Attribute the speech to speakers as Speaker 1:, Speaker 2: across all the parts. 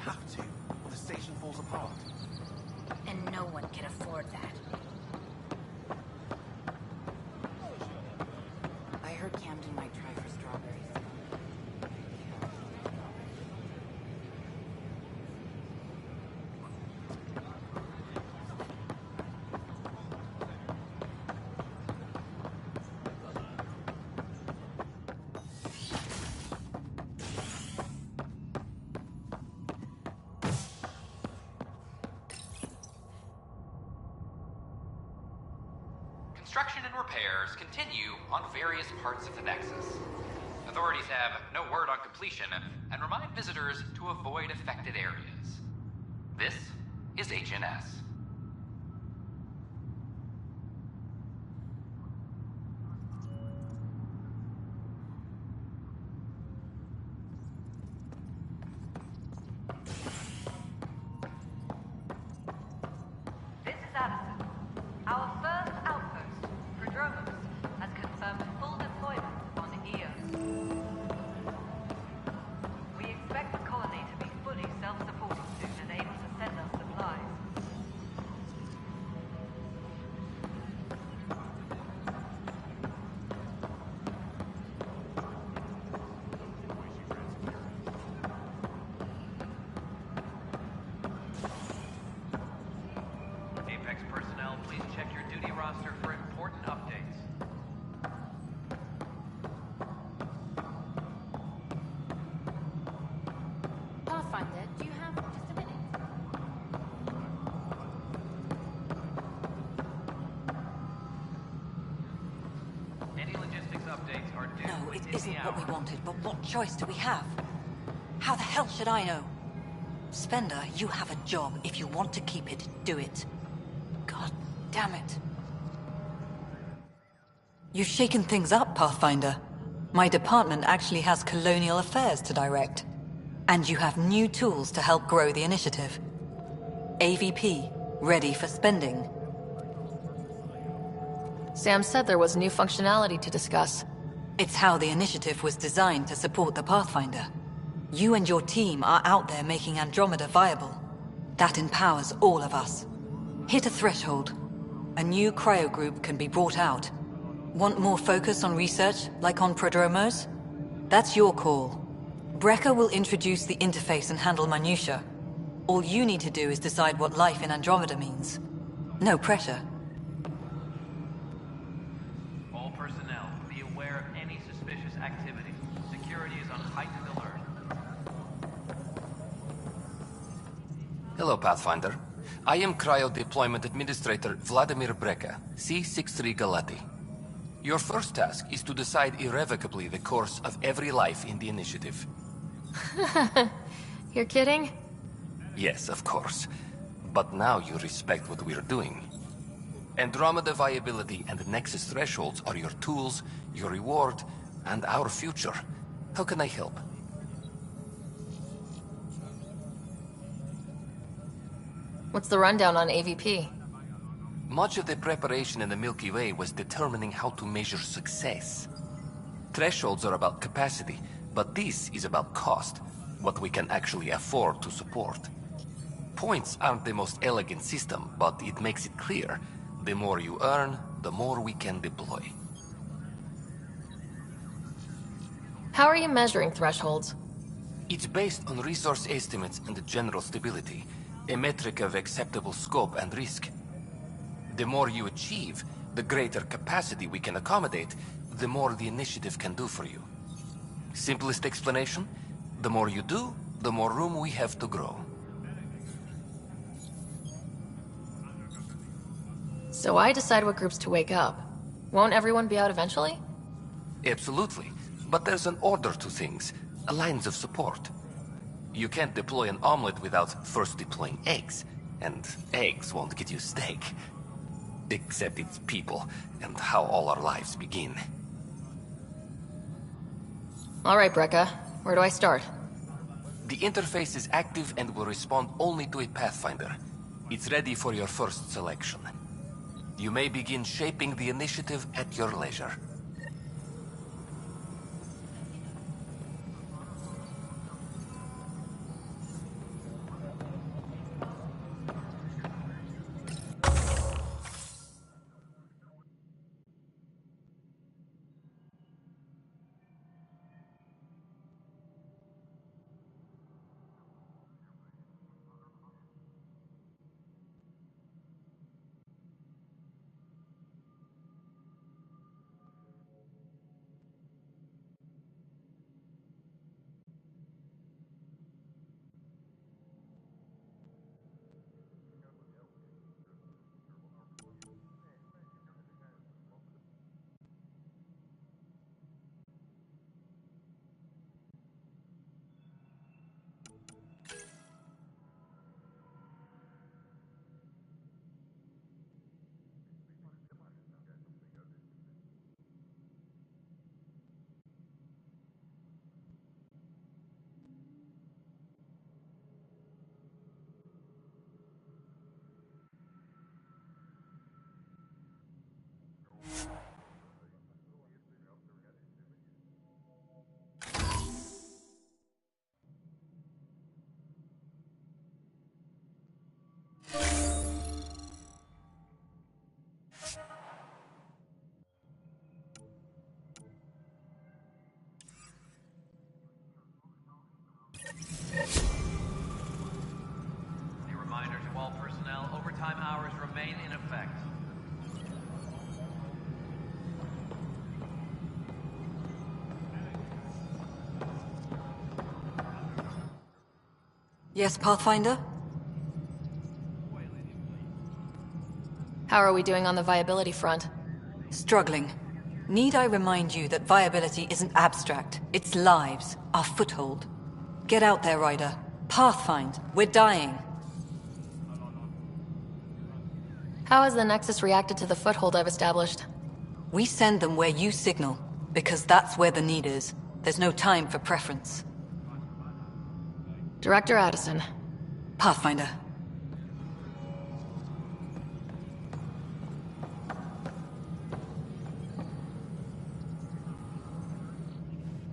Speaker 1: have to, or the station falls apart.
Speaker 2: And no one can afford that. I heard Camden might try for strawberries.
Speaker 3: Construction and repairs continue on various parts of the Nexus. Authorities have no word on completion and remind visitors to avoid affected areas. This is HNS.
Speaker 4: This is Addison. Our first outpost, Adromeda, has confirmed full deployment on Io. We expect the colony to be fully self-supporting soon and able to send us supplies.
Speaker 5: Apex personnel, please check your duty roster for important updates.
Speaker 2: Pathfinder, do you have just a minute?
Speaker 5: Any logistics updates are due
Speaker 6: No, it
Speaker 5: within
Speaker 6: isn't
Speaker 5: the
Speaker 6: what we
Speaker 5: hour.
Speaker 6: wanted, but what choice do we have? How the hell should I know? Spender, you have a job. If you want to keep it, do it. God damn it. You've shaken things up, Pathfinder. My department actually has colonial affairs to direct. And you have new tools to help grow the initiative. AVP, ready for spending.
Speaker 7: Sam said there was new functionality to discuss.
Speaker 6: It's how the initiative was designed to support the Pathfinder. You and your team are out there making Andromeda viable. That empowers all of us. Hit a threshold. A new cryo group can be brought out. Want more focus on research, like on prodromos? That's your call. Brecker will introduce the interface and handle minutiae. All you need to do is decide what life in Andromeda means. No pressure.
Speaker 5: All personnel, be aware of any suspicious activity. Security is on heightened alert.
Speaker 8: Hello, Pathfinder. I am Cryo Deployment Administrator Vladimir Breca, C-63 Galati. Your first task is to decide irrevocably the course of every life in the initiative.
Speaker 7: You're kidding?
Speaker 8: Yes, of course. But now you respect what we're doing. Andromeda viability and Nexus thresholds are your tools, your reward, and our future. How can I help?
Speaker 7: What's the rundown on AVP?
Speaker 8: Much of the preparation in the Milky Way was determining how to measure success. Thresholds are about capacity, but this is about cost, what we can actually afford to support. Points aren't the most elegant system, but it makes it clear. The more you earn, the more we can deploy.
Speaker 7: How are you measuring thresholds?
Speaker 8: It's based on resource estimates and general stability, a metric of acceptable scope and risk. The more you achieve, the greater capacity we can accommodate, the more the initiative can do for you. Simplest explanation? The more you do, the more room we have to grow.
Speaker 7: So I decide what groups to wake up. Won't everyone be out eventually?
Speaker 8: Absolutely. But there's an order to things, lines of support. You can't deploy an omelet without first deploying eggs, and eggs won't get you steak. Except it's people, and how all our lives begin.
Speaker 7: All right, Breca. Where do I start?
Speaker 8: The interface is active and will respond only to a Pathfinder. It's ready for your first selection. You may begin shaping the initiative at your leisure.
Speaker 5: remain in effect.
Speaker 6: Yes, Pathfinder?
Speaker 7: How are we doing on the viability front?
Speaker 6: Struggling. Need I remind you that viability isn't abstract? It's lives, our foothold. Get out there, Ryder. Pathfind. We're dying.
Speaker 7: How has the Nexus reacted to the foothold I've established?
Speaker 6: We send them where you signal, because that's where the need is. There's no time for preference.
Speaker 7: Director Addison.
Speaker 6: Pathfinder.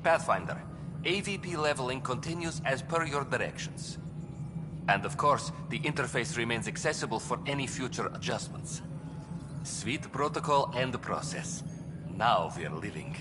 Speaker 8: Pathfinder, AVP leveling continues as per your directions. And of course, the interface remains accessible for any future adjustments. Sweet protocol and process. Now we're living.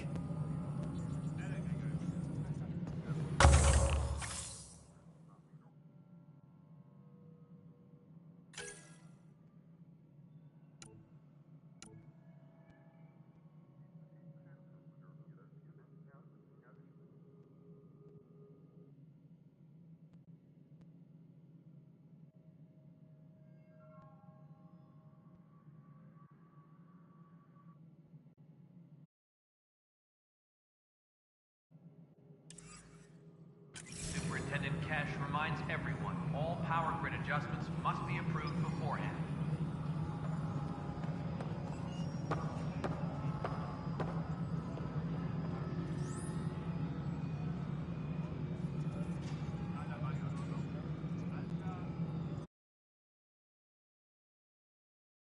Speaker 5: Superintendent Cash reminds everyone all power grid adjustments must be approved